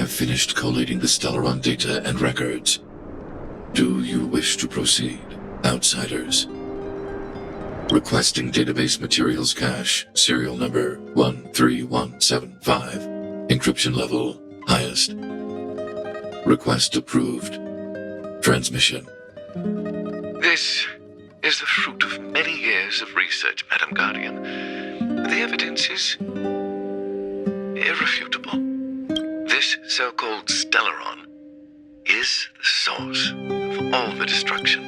have finished collating the STELLARON data and records. Do you wish to proceed, outsiders? Requesting database materials cache, serial number 13175. Encryption level, highest. Request approved. Transmission. This is the fruit of many years of research, Madam Guardian. The evidence is irrefutable. This so-called STELLARON is the source of all the destruction.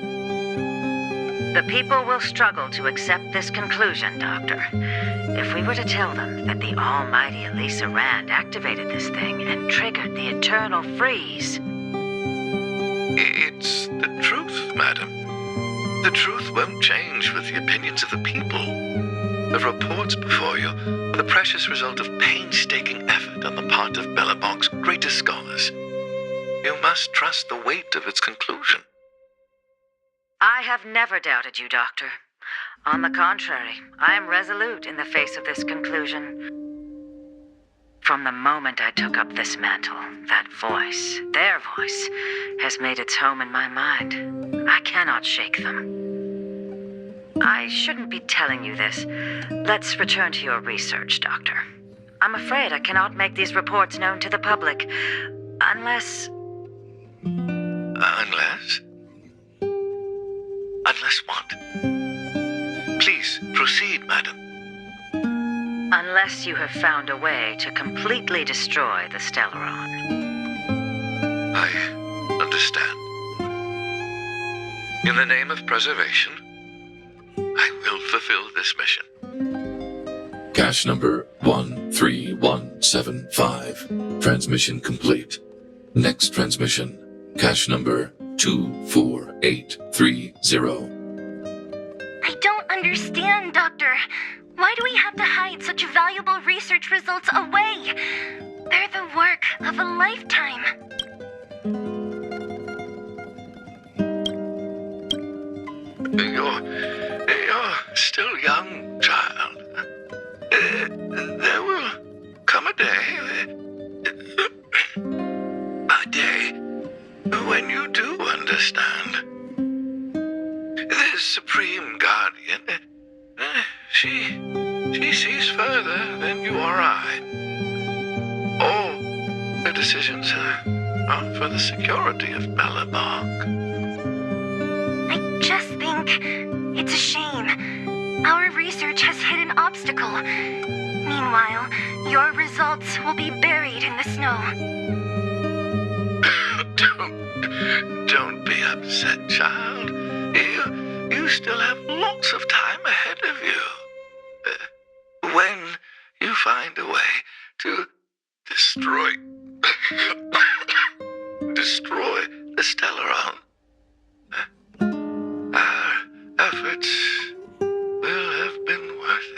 The people will struggle to accept this conclusion, Doctor. If we were to tell them that the almighty Elisa Rand activated this thing and triggered the eternal freeze. It's the truth, madam. The truth won't change with the opinions of the people. The reports before you are the precious result of painstaking effort on the part of Belobog's greatest scholars. You must trust the weight of its conclusion. I have never doubted you, Doctor. On the contrary, I am resolute in the face of this conclusion. From the moment I took up this mantle, that voice, their voice, has made its home in my mind. I cannot shake them. I shouldn't be telling you this. Let's return to your research, Doctor. I'm afraid I cannot make these reports known to the public, unless... Unless? Unless what? Please, proceed, madam. Unless you have found a way to completely destroy the STELLARON. I understand. In the name of preservation, I will fulfill this mission. Cache number 13175. Transmission complete. Next transmission. Cache number 24830. I don't understand, Doctor. Why do we have to hide such valuable research results away? They're the work of a lifetime. You're still young, child. There will come a day when you do understand. The Supreme Guardian, she sees further than you or I. All her decisions are for the security of Belobog. I just think it's a shame. Our research has hit an obstacle. Meanwhile, your results will be buried in the snow. Don't be upset, child. You still have lots of time ahead of you. When you find a way to destroy the STELLARON, our efforts will have been worth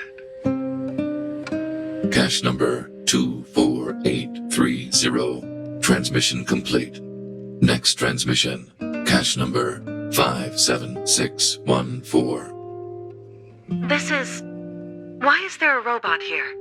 it. Cache number 24830. Transmission complete. Next transmission. Cache number 57614. Why is there a robot here?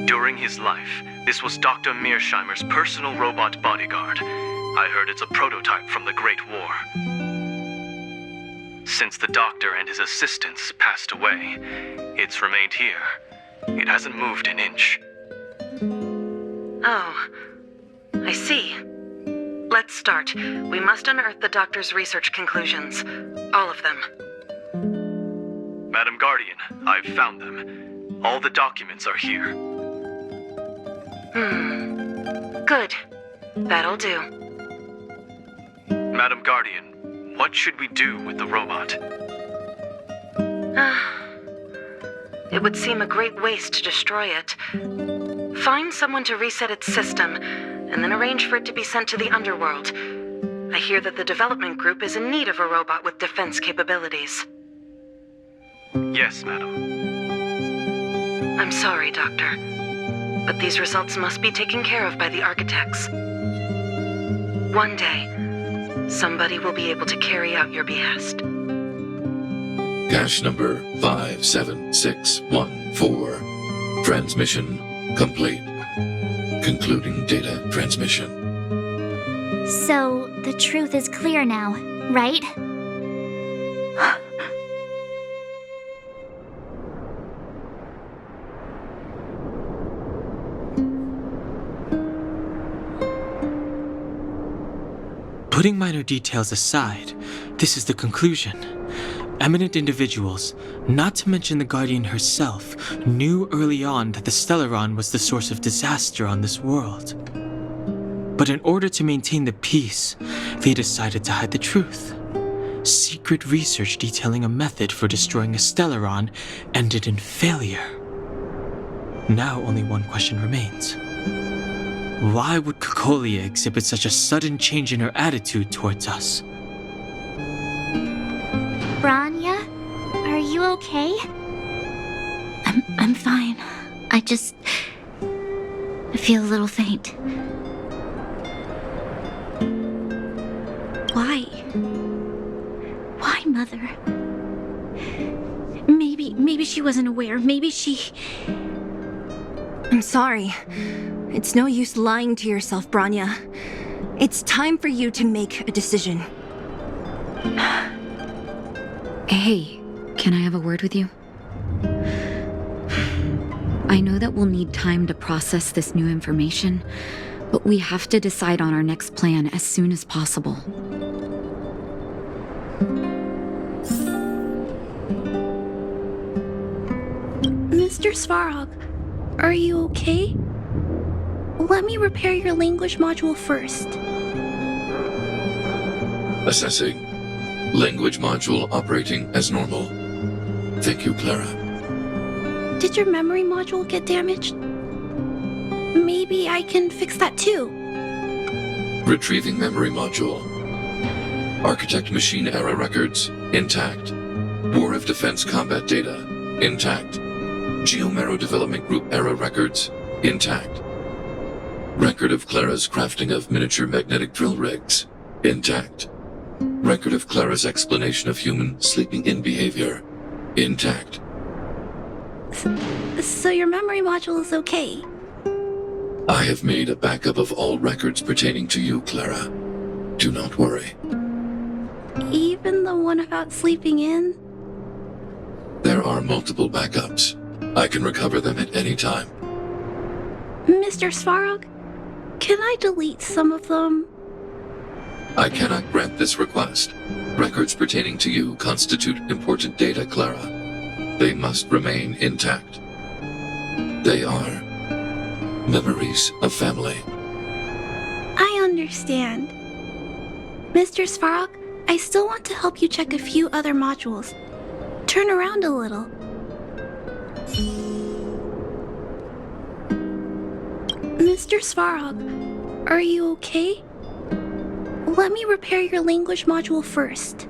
During his life, this was Dr. Mearsheimer's personal robot bodyguard. I heard it's a prototype from the Great War. Since the doctor and his assistants passed away, it's remained here. It hasn't moved an inch. Oh, I see. Let's start. We must unearth the doctor's research conclusions. All of them. Madam Guardian, I've found them. All the documents are here. Good. That'll do. Madam Guardian, what should we do with the robot? It would seem a great waste to destroy it. Find someone to reset its system, and then arrange for it to be sent to the underworld. I hear that the development group is in need of a robot with defense capabilities. Yes, madam. I'm sorry, Doctor, but these results must be taken care of by the architects. One day, somebody will be able to carry out your behest. Cache number 57614. Transmission complete. Concluding data transmission. So, the truth is clear now, right? Putting minor details aside, this is the conclusion. Eminent individuals, not to mention the Guardian herself, knew early on that the Stellaron was the source of disaster on this world. But in order to maintain the peace, they decided to hide the truth. Secret research detailing a method for destroying a Stellaron ended in failure. Now only one question remains. Why would Kokolia exhibit such a sudden change in her attitude towards us? Branya, are you okay? I'm fine. I feel a little faint. Why? Why, Mother? Maybe she wasn't aware. Maybe she... I'm sorry. It's no use lying to yourself, Branya. It's time for you to make a decision. Hey, can I have a word with you? I know that we'll need time to process this new information, but we have to decide on our next plan as soon as possible. Mr. Svarog, are you okay? Let me repair your language module first. Assessing. Language module operating as normal. Thank you, Clara. Did your memory module get damaged? Maybe I can fix that too. Retrieving memory module. Architect machine error records intact. War of Defense combat data intact. Geomero development group error records intact. Record of Clara's crafting of miniature magnetic drill rigs intact. Record of Clara's explanation of human sleeping-in behavior intact. So your memory module is okay? I have made a backup of all records pertaining to you, Clara. Do not worry. Even the one about sleeping in? There are multiple backups. I can recover them at any time. Mr. Svarog, can I delete some of them? I cannot grant this request. Records pertaining to you constitute important data, Clara. They must remain intact. They are memories of family. I understand. Mr. Svarog, I still want to help you check a few other modules. Turn around a little. Mr. Svarog, are you okay? Let me repair your language module first.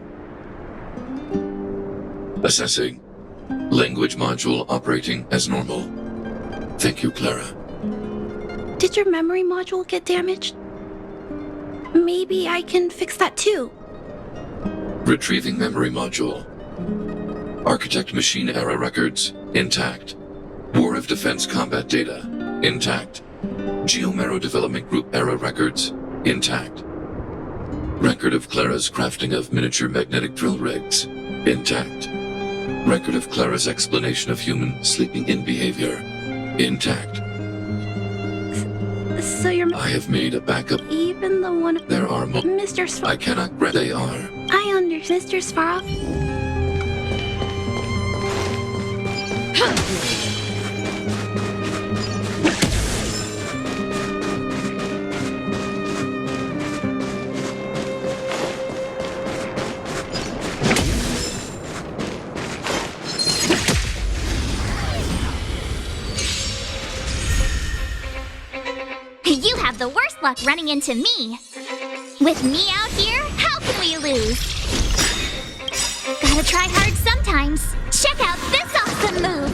Assessing. Language module operating as normal. Thank you, Clara. Did your memory module get damaged? Maybe I can fix that too. Retrieving memory module. Architect machine error records intact. War of Defense combat data intact. Geomero development group error records intact. Record of Clara's crafting of miniature magnetic drill rigs intact. Record of Clara's explanation of human sleeping-in behavior intact. So your... I have made a backup. Even the one... There are Mr. Svarog... I cannot grant they are. I understand, Mr. Svarog. You have the worst luck running into me. With me out here, how can we lose? Gotta try hard sometimes. Check out this awesome move.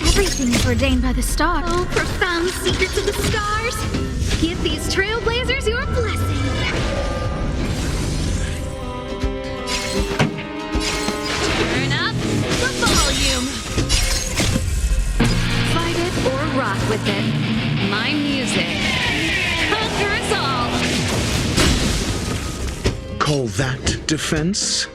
Every Everything is ordained by the stars. Oh, profound secrets of the stars. Give these trailblazers your blessing. Turn up the volume. Fight it or rock with it. My music conquers all. Call that defense?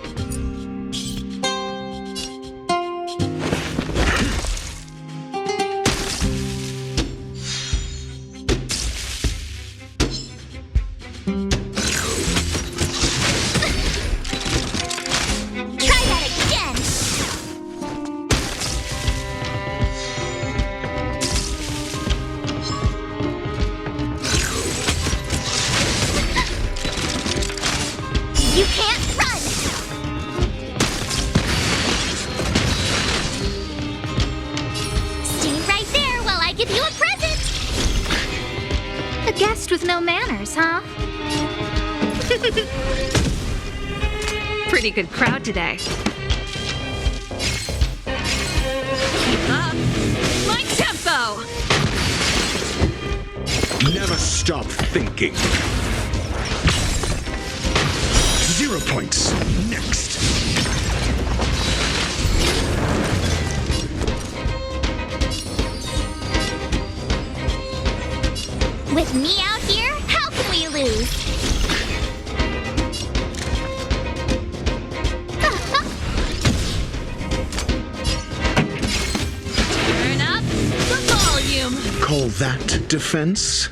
Try that again. You can't run. Stay right there while I give you a present. A guest with no manners, huh? Pretty good crowd today. Keep up my tempo. Never stop thinking. 0 points. Next. With me out here, how can we lose? Turn up the volume. Call that defense?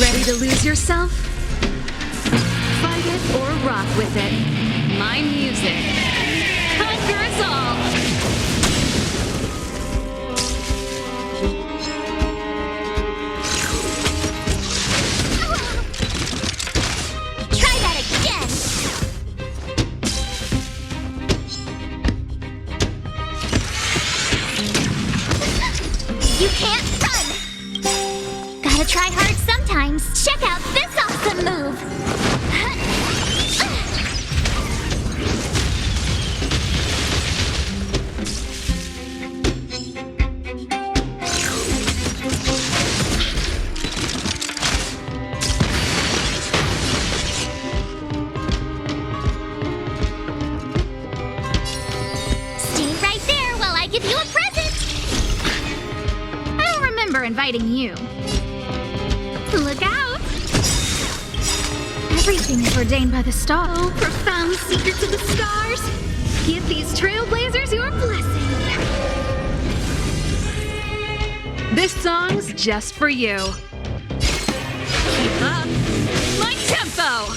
Ready to lose yourself? Fight it or rock with it. My music conquers all. Try that again. You can't run. Gotta try hard sometimes. Check out this awesome move. Stay right there while I give you a present. I don't remember inviting you. Look out! Everything is ordained by the stars. Oh, profound secrets of the stars. Give these trailblazers your blessing. This song's just for you. Keep up my tempo.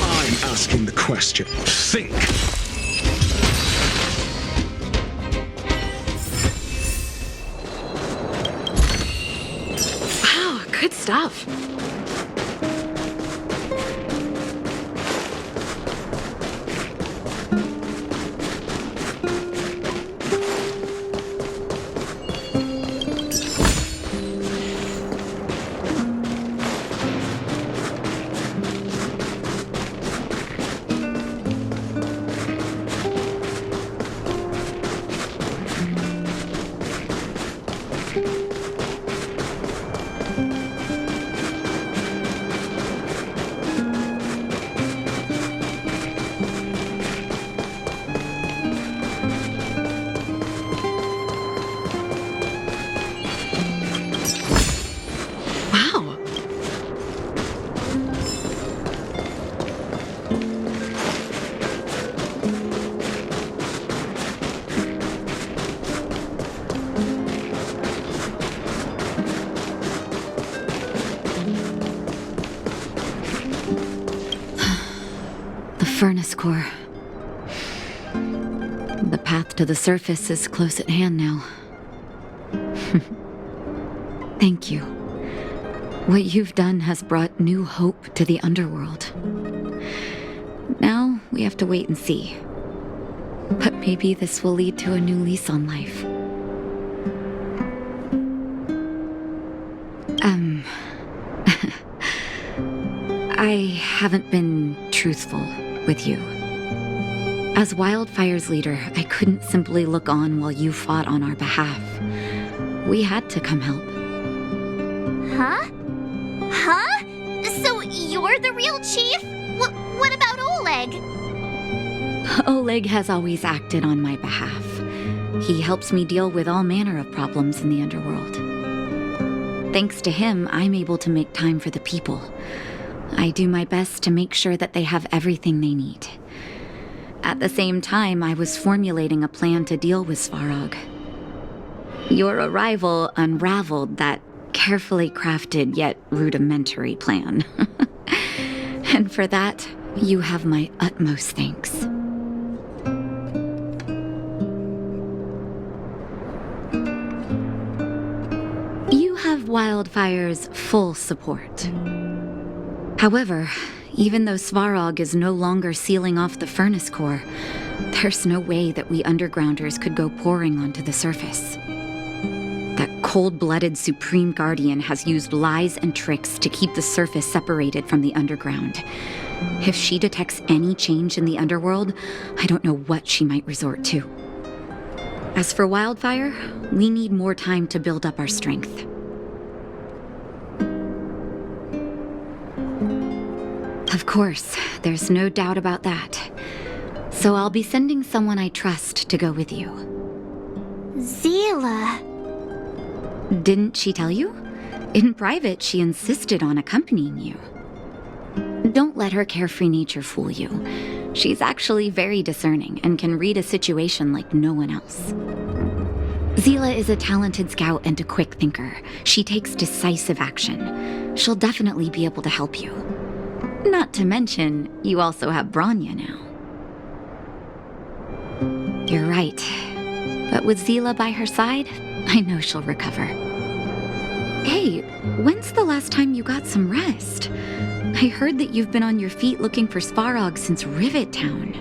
I'm asking the question. Think. Wow, good stuff. Wow. The furnace core. The path to the surface is close at hand now. Thank you. What you've done has brought new hope to the underworld. Now we have to wait and see. But maybe this will lead to a new lease on life. I haven't been truthful with you. As Wildfire's leader, I couldn't simply look on while you fought on our behalf. We had to come help. Huh? Huh? So you're the real chief? What about Oleg? Oleg has always acted on my behalf. He helps me deal with all manner of problems in the underworld. Thanks to him, I'm able to make time for the people. I do my best to make sure that they have everything they need. At the same time, I was formulating a plan to deal with Svarog. Your arrival unraveled that carefully crafted yet rudimentary plan. And for that, you have my utmost thanks. You have Wildfire's full support. However, even though Svarog is no longer sealing off the furnace core, there's no way that we undergrounders could go pouring onto the surface. That cold-blooded Supreme Guardian has used lies and tricks to keep the surface separated from the underground. If she detects any change in the underworld, I don't know what she might resort to. As for Wildfire, we need more time to build up our strength. Of course, there's no doubt about that. So I'll be sending someone I trust to go with you. Zila. Didn't she tell you? In private, she insisted on accompanying you. Don't let her carefree nature fool you. She's actually very discerning and can read a situation like no one else. Zila is a talented scout and a quick thinker. She takes decisive action. She'll definitely be able to help you. Not to mention, you also have Branya now. You're right. But with Zila by her side, I know she'll recover. Hey, when's the last time you got some rest? I heard that you've been on your feet looking for Svarog since Rivet Town.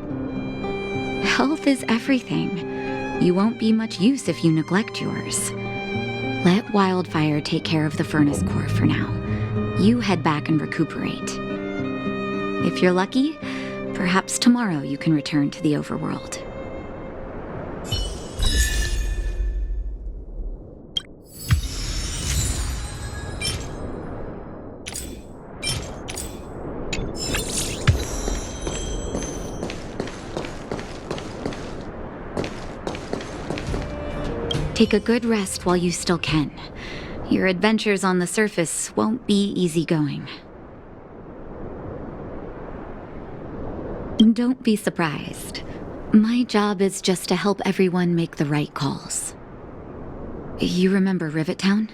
Health is everything. You won't be much use if you neglect yours. Let Wildfire take care of the furnace core for now. You head back and recuperate. If you're lucky, perhaps tomorrow you can return to the overworld. Take a good rest while you still can. Your adventures on the surface won't be easygoing. Don't be surprised. My job is just to help everyone make the right calls. You remember Rivet Town?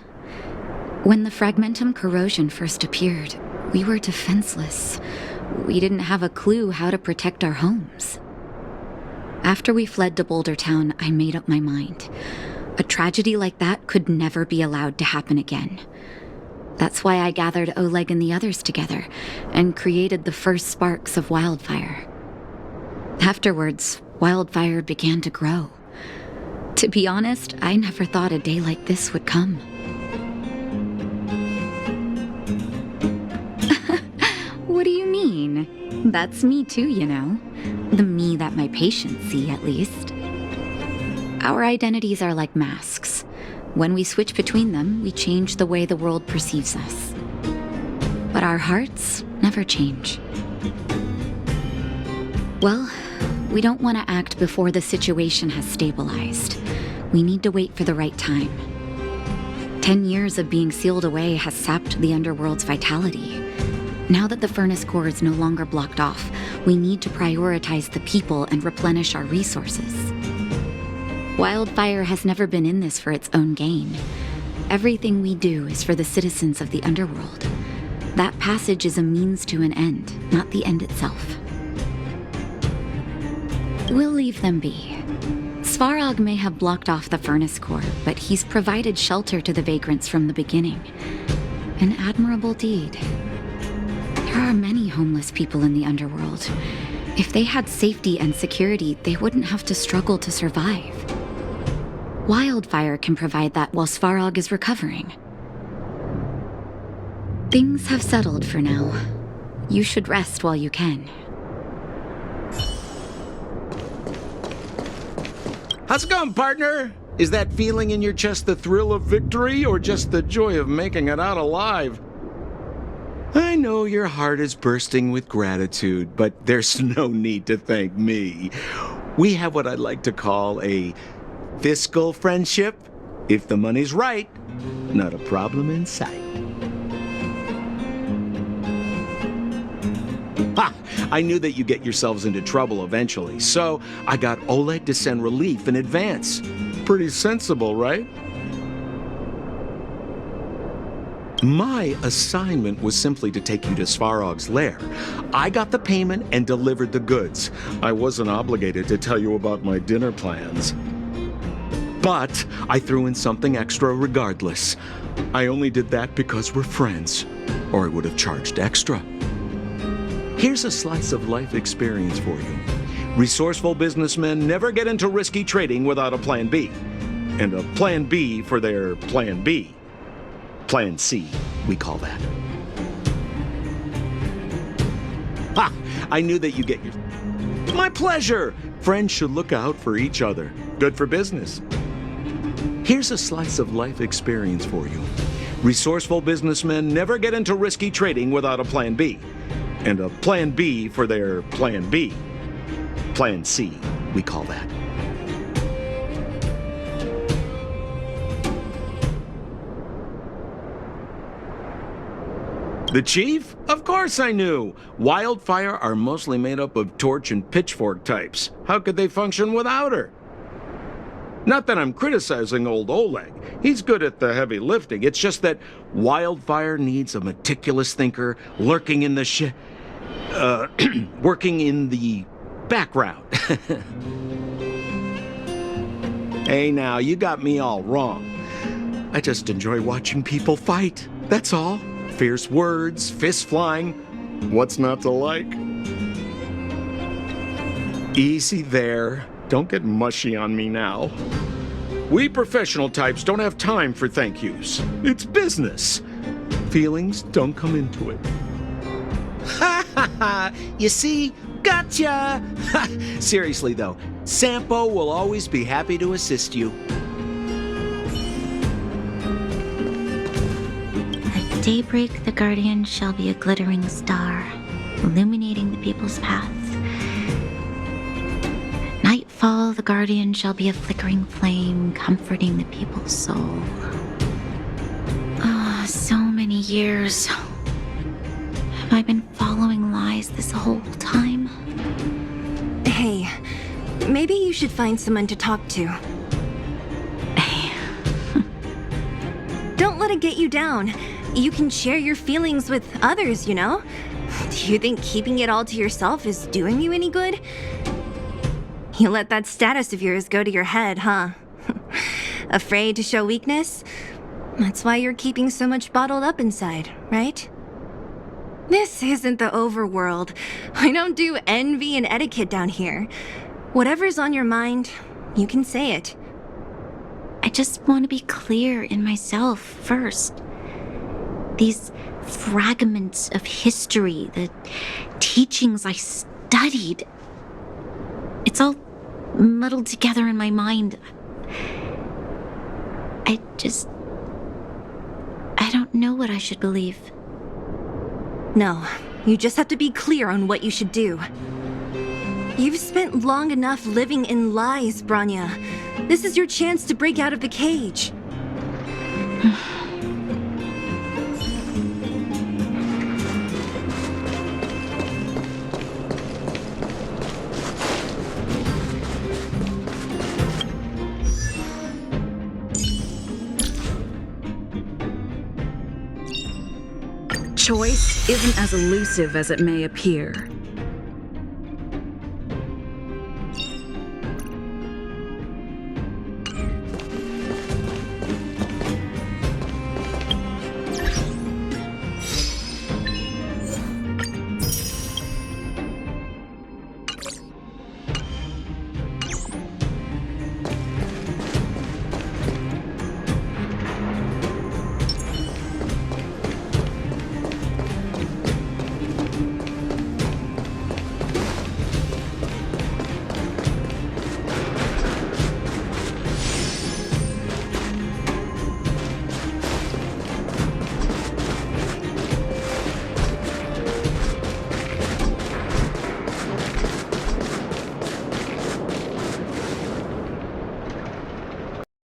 When the fragmentum corrosion first appeared, we were defenseless. We didn't have a clue how to protect our homes. After we fled to Boulder Town, I made up my mind. A tragedy like that could never be allowed to happen again. That's why I gathered Oleg and the others together and created the first sparks of Wildfire. Afterwards, Wildfire began to grow. To be honest, I never thought a day like this would come. What do you mean? That's me too, you know. The me that my patients see, at least. Our identities are like masks. When we switch between them, we change the way the world perceives us. But our hearts never change. Well, we don't want to act before the situation has stabilized. We need to wait for the right time. 10 years of being sealed away has sapped the underworld's vitality. Now that the furnace core is no longer blocked off, we need to prioritize the people and replenish our resources. Wildfire has never been in this for its own gain. Everything we do is for the citizens of the underworld. That passage is a means to an end, not the end itself. We'll leave them be. Svarog may have blocked off the furnace core, but he's provided shelter to the vagrants from the beginning. An admirable deed. There are many homeless people in the underworld. If they had safety and security, they wouldn't have to struggle to survive. Wildfire can provide that while Svarog is recovering. Things have settled for now. You should rest while you can. How's it going, partner? Is that feeling in your chest the thrill of victory or just the joy of making it out alive? I know your heart is bursting with gratitude, but there's no need to thank me. We have what I'd like to call a fiscal friendship. If the money's right, not a problem in sight. Ha! I knew that you'd get yourselves into trouble eventually, so I got Oleg to send relief in advance. Pretty sensible, right? My assignment was simply to take you to Svarog's lair. I got the payment and delivered the goods. I wasn't obligated to tell you about my dinner plans. But I threw in something extra regardless. I only did that because we're friends, or I would have charged extra. Here's a slice of life experience for you. Resourceful businessmen never get into risky trading without a plan B. And a plan B for their plan B. Plan C, we call that. Ha! I knew that you'd get your... My pleasure! Friends should look out for each other. Good for business. Here's a slice of life experience for you. Resourceful businessmen never get into risky trading without a plan B. And a plan B for their plan B. Plan C, we call that. The chief? Of course I knew. Wildfire are mostly made up of torch and pitchfork types. How could they function without her? Not that I'm criticizing old Oleg. He's good at the heavy lifting. It's just that Wildfire needs a meticulous thinker lurking in the working in the background. Hey now, you got me all wrong. I just enjoy watching people fight. That's all. Fierce words, fists flying. What's not to like? Easy there. Don't get mushy on me now. We professional types don't have time for thank yous. It's business. Feelings don't come into it. Ha ha ha! You see? Gotcha! Seriously though, Sampo will always be happy to assist you. At daybreak, the Guardian shall be a glittering star, illuminating the people's paths. At nightfall, the Guardian shall be a flickering flame, comforting the people's soul. Ah, so many years. Have I been following lies this whole time? Hey, maybe you should find someone to talk to. Don't let it get you down. You can share your feelings with others, you know? Do you think keeping it all to yourself is doing you any good? You let that status of yours go to your head, huh? Afraid to show weakness? That's why you're keeping so much bottled up inside, right? This isn't the overworld. I don't do envy and etiquette down here. Whatever's on your mind, you can say it. I just want to be clear in myself first. These fragments of history, the teachings I studied, it's all muddled together in my mind. I don't know what I should believe. No, you just have to be clear on what you should do. You've spent long enough living in lies, Branya. This is your chance to break out of the cage. Choice isn't as elusive as it may appear.